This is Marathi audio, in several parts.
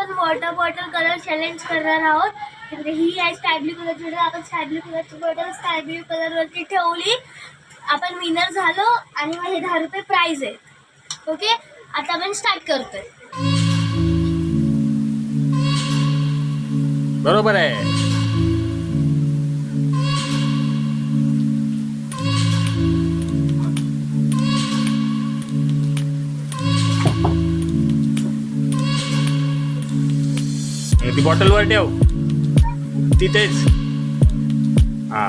आपण वॉटर बॉटल कलर चॅलेंज करणार आहोत. म्हणजे ही आहे स्काय ब्ल्यू कलरची बॉटल. आपण स्काय ब्ल्यू कलरची बॉटल स्काय ब्ल्यू कलरवरती ठेवली. आपण विनर झालो आणि मग हे 10 रुपये प्राइज आहे. ओके, आता आपण स्टार्ट करतोय. बरोबर आहे. ती बॉटल वर ठेव तिथेच. हा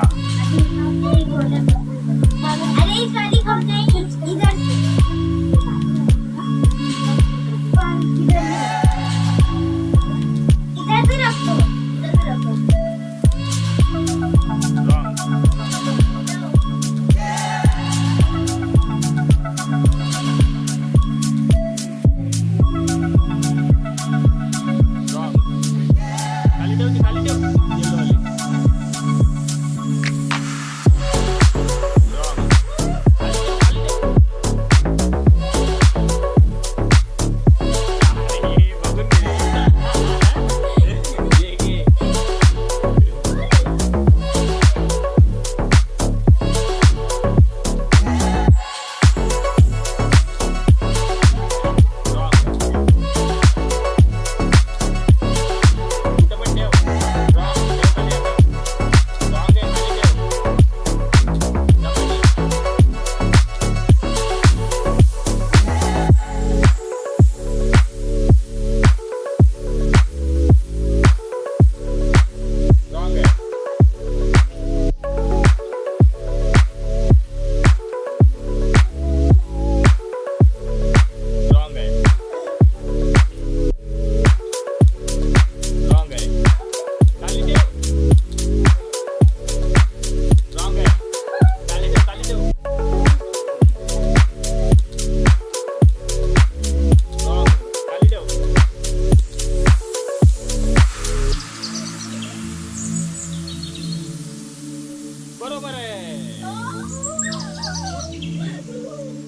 बरोबर आहे.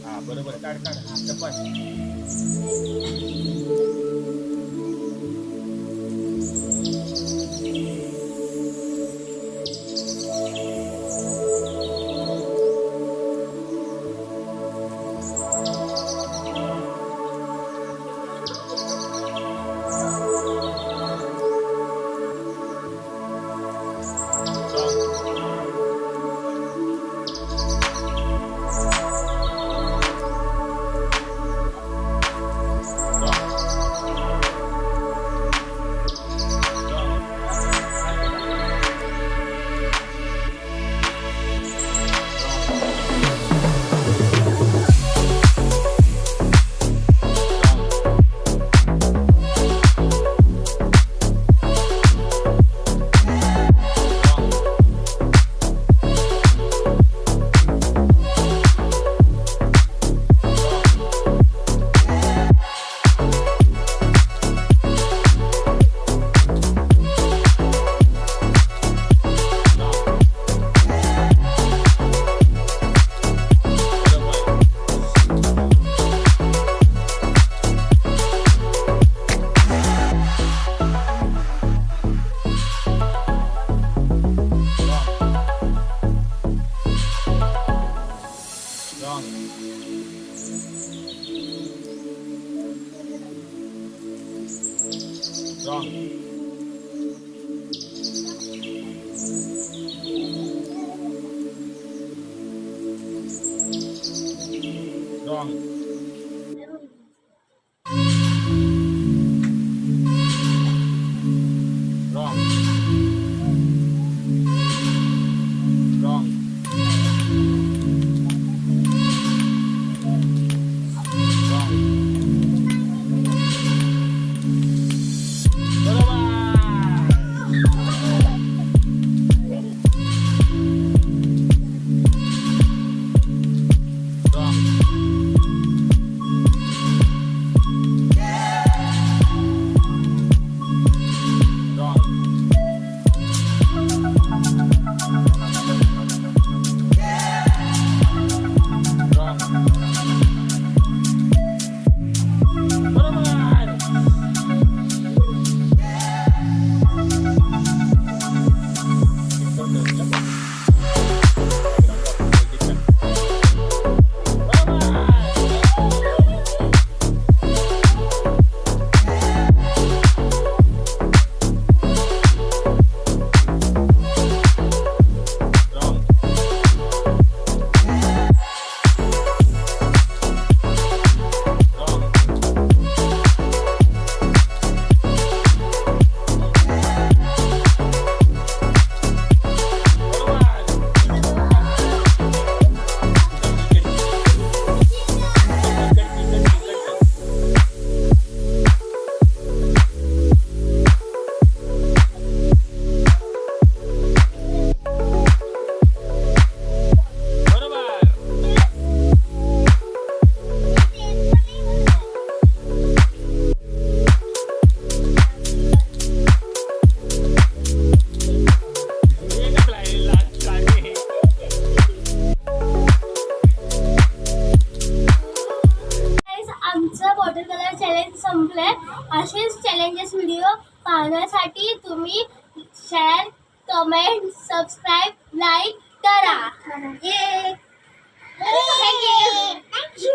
हा बरोबर. काढ चप्पल. Wrong. Wrong. Wrong. Wrong. Wrong. Water colour challenge संपले. असेच चॅलेंजेस व्हिडिओ पाहण्यासाठी तुम्ही शेअर, कमेंट, सबस्क्राईब, लाईक करा. थँक्यू.